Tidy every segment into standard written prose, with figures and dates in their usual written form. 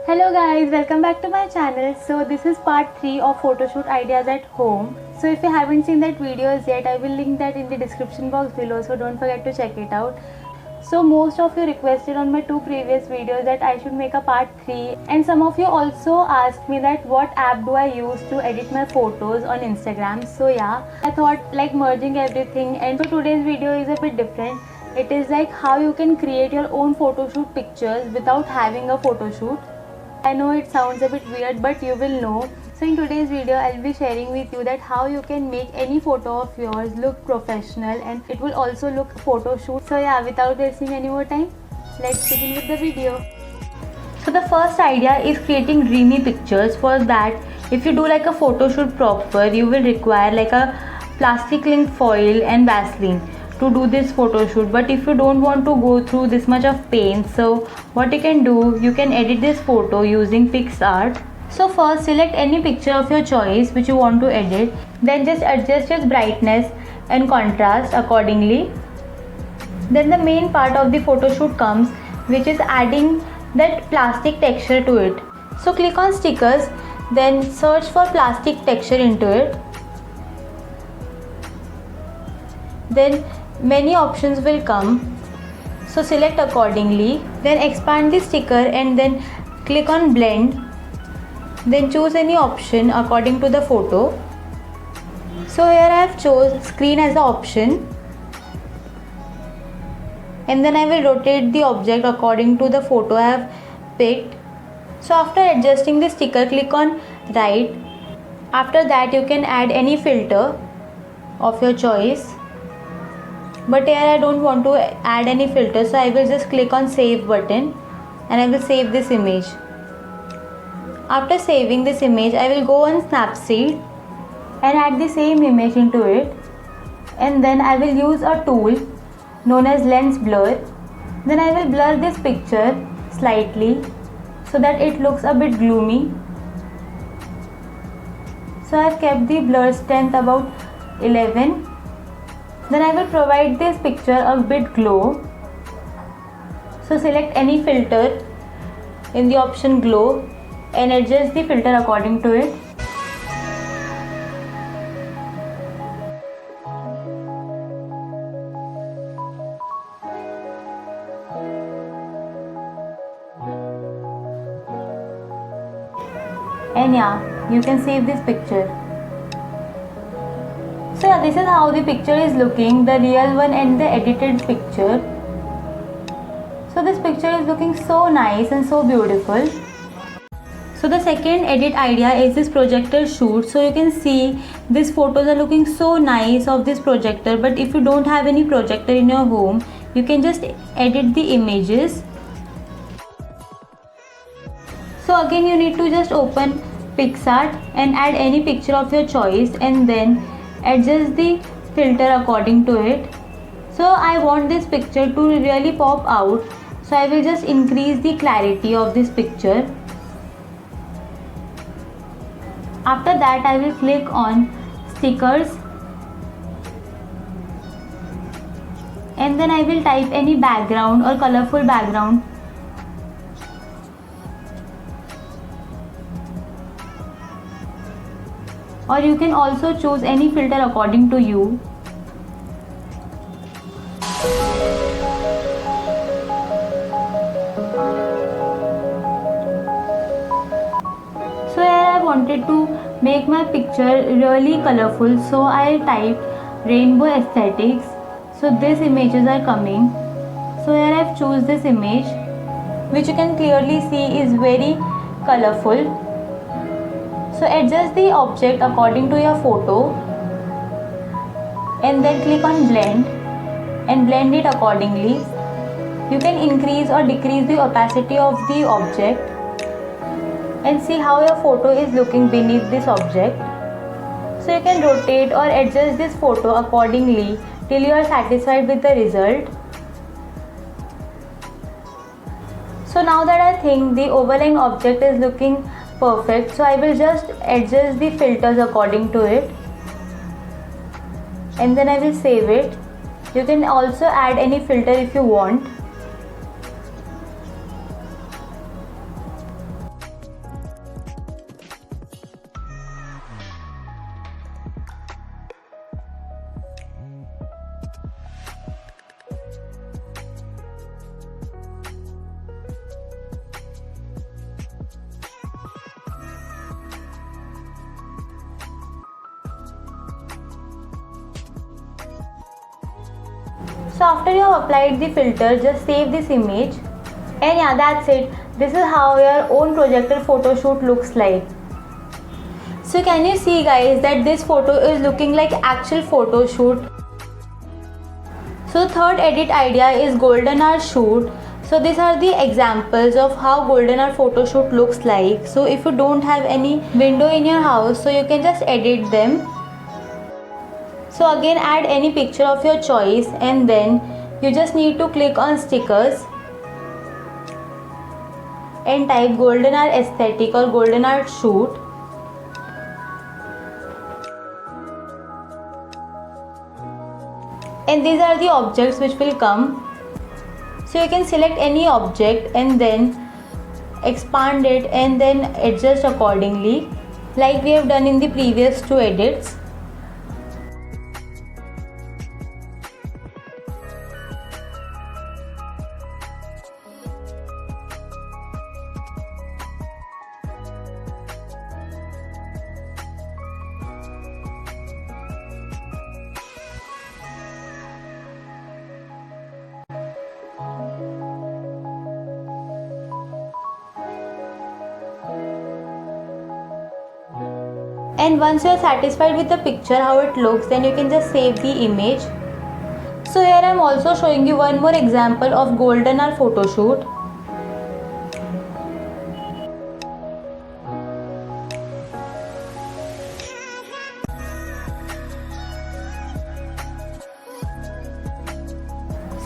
Hello guys, welcome back to my channel. So this is part 3 of photoshoot ideas at home. So if you haven't seen that videos yet, I will link that in the description box below, so don't forget to check it out. So most of you requested on my 2 previous videos that I should make a part 3, and some of you also asked me that what app do I use to edit my photos on Instagram. So yeah, I thought like merging everything, and so today's video is a bit different. It is like how you can create your own photoshoot pictures without having a photoshoot. I know it sounds a bit weird, but you will know. So in today's video, I'll be sharing with you that how you can make any photo of yours look professional, and it will also look photo shoot. So yeah, without wasting any more time, let's begin with the video. So the first idea is creating dreamy pictures. For that, if you do like a photo shoot proper, you will require like a plastic link foil and Vaseline to do this photo shoot. But if you don't want to go through this much of pain, so what you can do, you can edit this photo using PicsArt. So first select any picture of your choice which you want to edit, then just adjust its brightness and contrast accordingly. Then the main part of the photo shoot comes, which is adding that plastic texture to it. So click on stickers, then search for plastic texture into it. Then many options will come, so select accordingly. Then expand the sticker and then click on blend. Then choose any option according to the photo. So here I have chose screen as the option, and then I will rotate the object according to the photo I have picked. So after adjusting the sticker, click on right. After that you can add any filter of your choice, but here I don't want to add any filter, so I will just click on save button and I will save this image. After saving this image, I will go on Snapseed and add the same image into it, and then I will use a tool known as lens blur. Then I will blur this picture slightly so that it looks a bit gloomy. So I have kept the blur strength about 11. Then I will provide this picture a bit glow. So select any filter in the option glow and adjust the filter according to it. And yeah, you can save this picture. So yeah, this is how the picture is looking, the real one and the edited picture. So this picture is looking so nice and so beautiful. So the second edit idea is this projector shoot. So you can see these photos are looking so nice of this projector, but if you don't have any projector in your home, you can just edit the images. So again you need to just open PicsArt and add any picture of your choice and then adjust the filter according to it. So I want this picture to really pop out, so I will just increase the clarity of this picture. After that I will click on stickers and then I will type any background or colorful background. Or you can also choose any filter according to you. So here I wanted to make my picture really colorful, so I typed rainbow aesthetics. So these images are coming. So here I have choose this image, which you can clearly see is very colorful. So adjust the object according to your photo and then click on blend and blend it accordingly. You can increase or decrease the opacity of the object and see how your photo is looking beneath this object. So you can rotate or adjust this photo accordingly till you are satisfied with the result. So now that I think the overlying object is looking perfect, so I will just adjust the filters according to it and then I will save it. You can also add any filter if you want. So after you have applied the filter, just save this image, and yeah, that's it. This is how your own projector photo shoot looks like. So can you see guys that this photo is looking like actual photo shoot. So third edit idea is golden hour shoot. So these are the examples of how golden hour photo shoot looks like. So if you don't have any window in your house, so you can just edit them. So again, add any picture of your choice, and then you just need to click on stickers and type golden hour aesthetic or golden hour shoot. And these are the objects which will come. So you can select any object and then expand it and then adjust accordingly, like we have done in the previous two edits. And once you are satisfied with the picture, how it looks, then you can just save the image. So here I am also showing you one more example of golden hour photo shoot.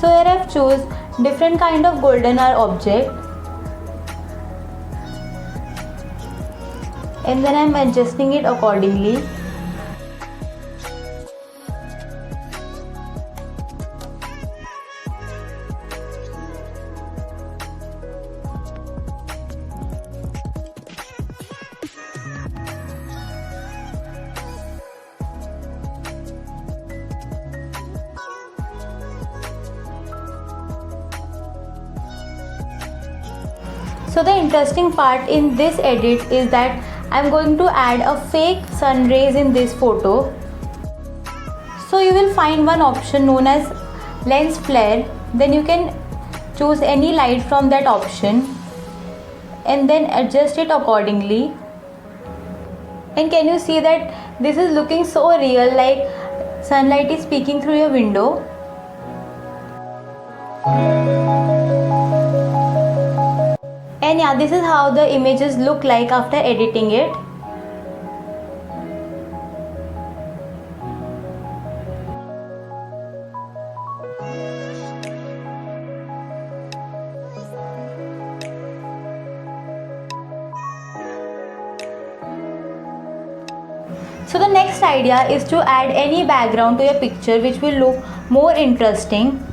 So here I have choose different kind of golden hour object, and then I am adjusting it accordingly. So the interesting part in this edit is that I'm going to add a fake sun rays in this photo. So you will find one option known as lens flare. Then you can choose any light from that option and then adjust it accordingly. And can you see that this is looking so real, like sunlight is peeking through your window. And yeah, this is how the images look like after editing it. So the next idea is to add any background to your picture which will look more interesting.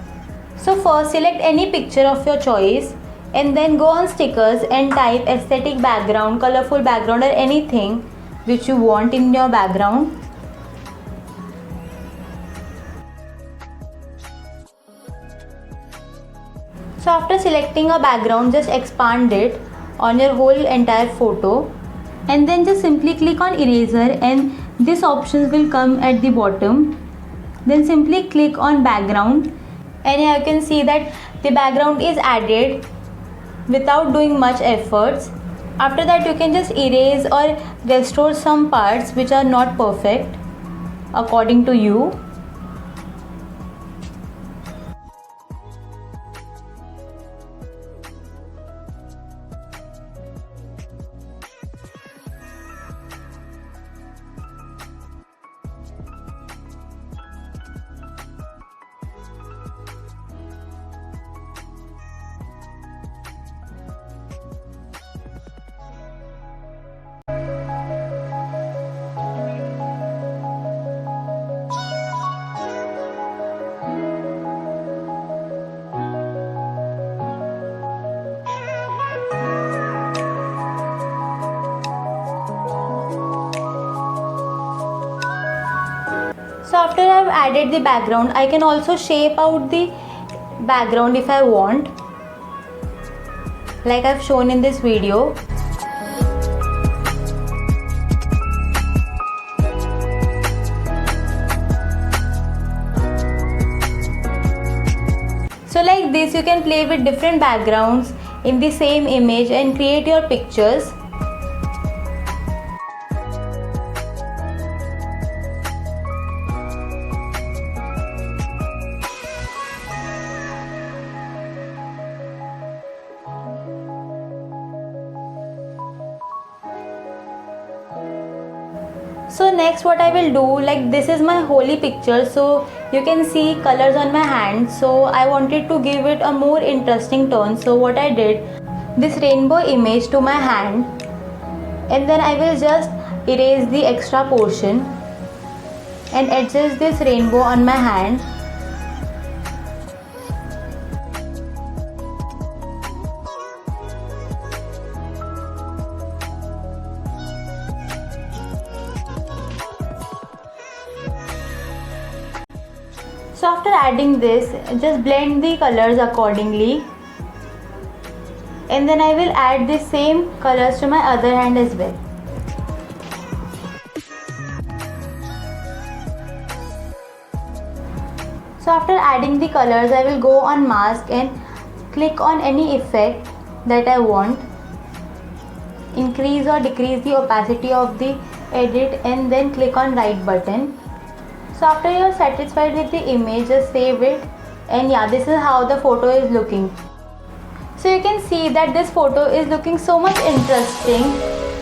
So first select any picture of your choice and then go on stickers and type aesthetic background, colorful background, or anything which you want in your background. So after selecting a background, just expand it on your whole entire photo and then just simply click on eraser, and these options will come at the bottom. Then simply click on background, and here you can see that the background is added without doing much efforts. After that you can just erase or restore some parts which are not perfect according to you. So after I have added the background, I can also shape out the background if I want, like I've shown in this video. like this you can play with different backgrounds in the same image and create your pictures. So next what I will do, like this is my holy picture, so you can see colors on my hand. So I wanted to give it a more interesting tone. So what I did, this rainbow image to my hand, and then I will just erase the extra portion and adjust this rainbow on my hand. So after adding this, just blend the colors accordingly, and then I will add the same colors to my other hand as well. So after adding the colors, I will go on mask and click on any effect that I want. Increase or decrease the opacity of the edit and then click on right button. So after you are satisfied with the image, just save it, and yeah, this is how the photo is looking. So you can see that this photo is looking so much interesting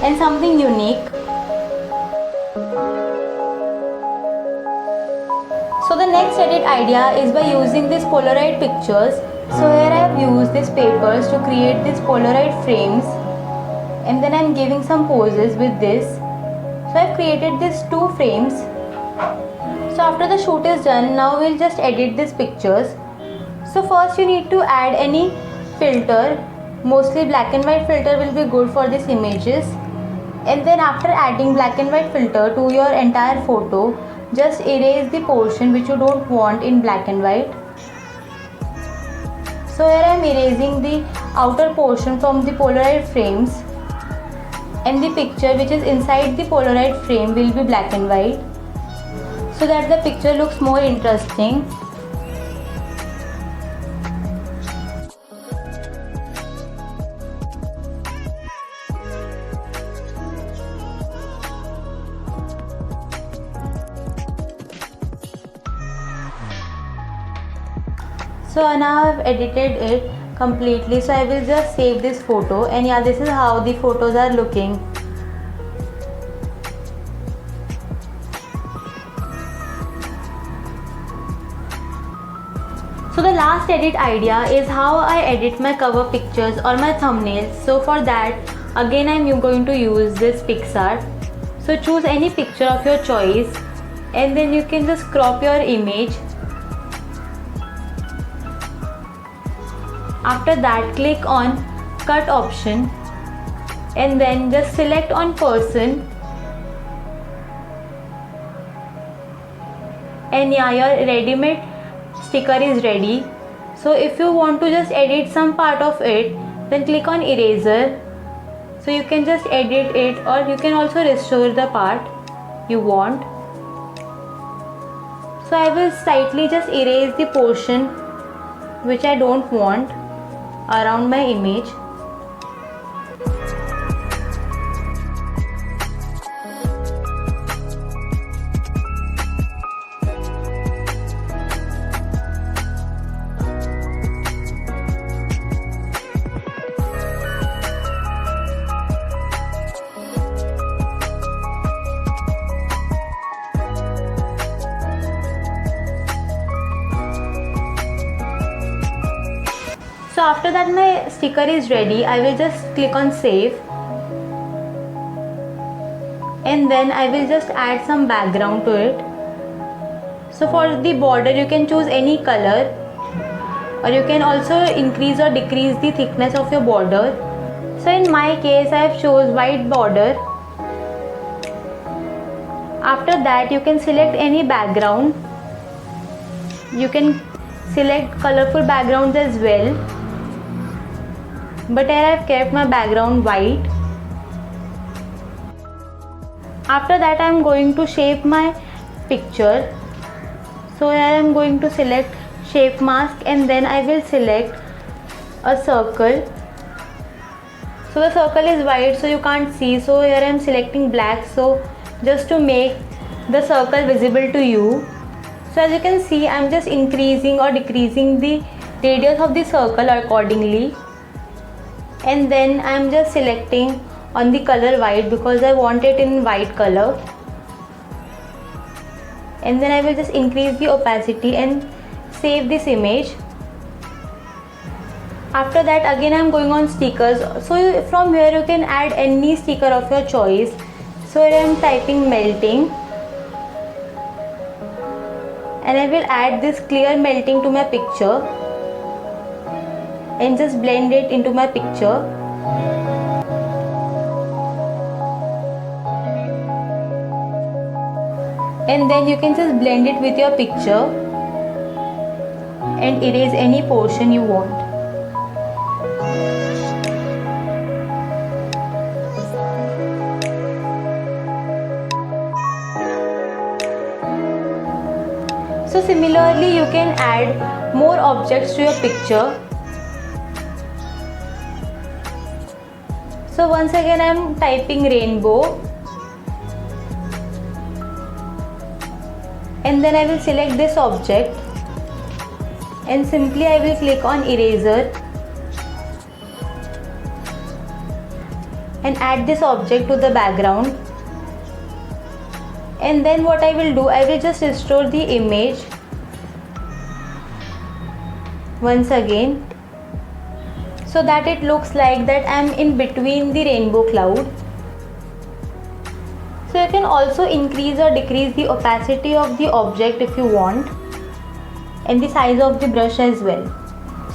and something unique. So the next edit idea is by using these Polaroid pictures. So here I have used these papers to create these Polaroid frames, and then I am giving some poses with this. So I have created these 2 frames. So after the shoot is done, now we'll just edit these pictures. So first you need to add any filter. Mostly black and white filter will be good for these images. And then after adding black and white filter to your entire photo, just erase the portion which you don't want in black and white. So here I am erasing the outer portion from the Polaroid frames, and the picture which is inside the Polaroid frame will be black and white, so that the picture looks more interesting. So now I have edited it completely, so I will just save this photo, and yeah, this is how the photos are looking. So the last edit idea is how I edit my cover pictures or my thumbnails. So for that, again I am going to use this PicsArt. So choose any picture of your choice, and then you can just crop your image. After that, click on cut option, and then just select on person, and yeah, your ready-made sticker is ready. So if you want to just edit some part of it, then click on eraser. So you can just edit it, or you can also restore the part you want. So I will slightly just erase the portion which I don't want around my image. So after that my sticker is ready, I will just click on save, and then I will just add some background to it. So for the border you can choose any color, or you can also increase or decrease the thickness of your border. So in my case I have chose white border. After that you can select any background. You can select colorful backgrounds as well, but here I have kept my background white. After that I am going to shape my picture. So here I am going to select shape mask, and then I will select a circle. So the circle is white, so you can't see, so here I am selecting black, so just to make the circle visible to you. So as you can see, I am just increasing or decreasing the radius of the circle accordingly, and then I am just selecting on the color white because I want it in white color, and then I will just increase the opacity and save this image. After that, again I am going on stickers. So from here you can add any sticker of your choice. So here I am typing melting, and I will add this clear melting to my picture and just blend it into my picture. And then you can just blend it with your picture and erase any portion you want. So similarly, you can add more objects to your picture. So once again I am typing rainbow, and then I will select this object and simply I will click on eraser and add this object to the background. And then what I will do, I will just restore the image once again so that it looks like that I am in between the rainbow cloud. So you can also increase or decrease the opacity of the object if you want, and the size of the brush as well.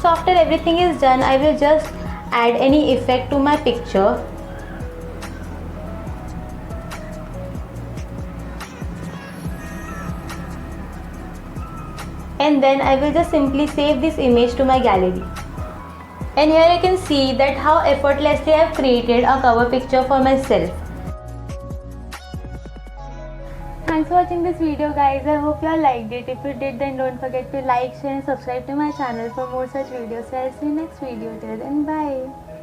So after everything is done, I will just add any effect to my picture. And then I will just simply save this image to my gallery. And here you can see that how effortlessly I have created a cover picture for myself. Thanks for watching this video, guys. I hope you all liked it. If you did, then don't forget to like, share and subscribe to my channel for more such videos. So I'll see you next video. Till then, bye.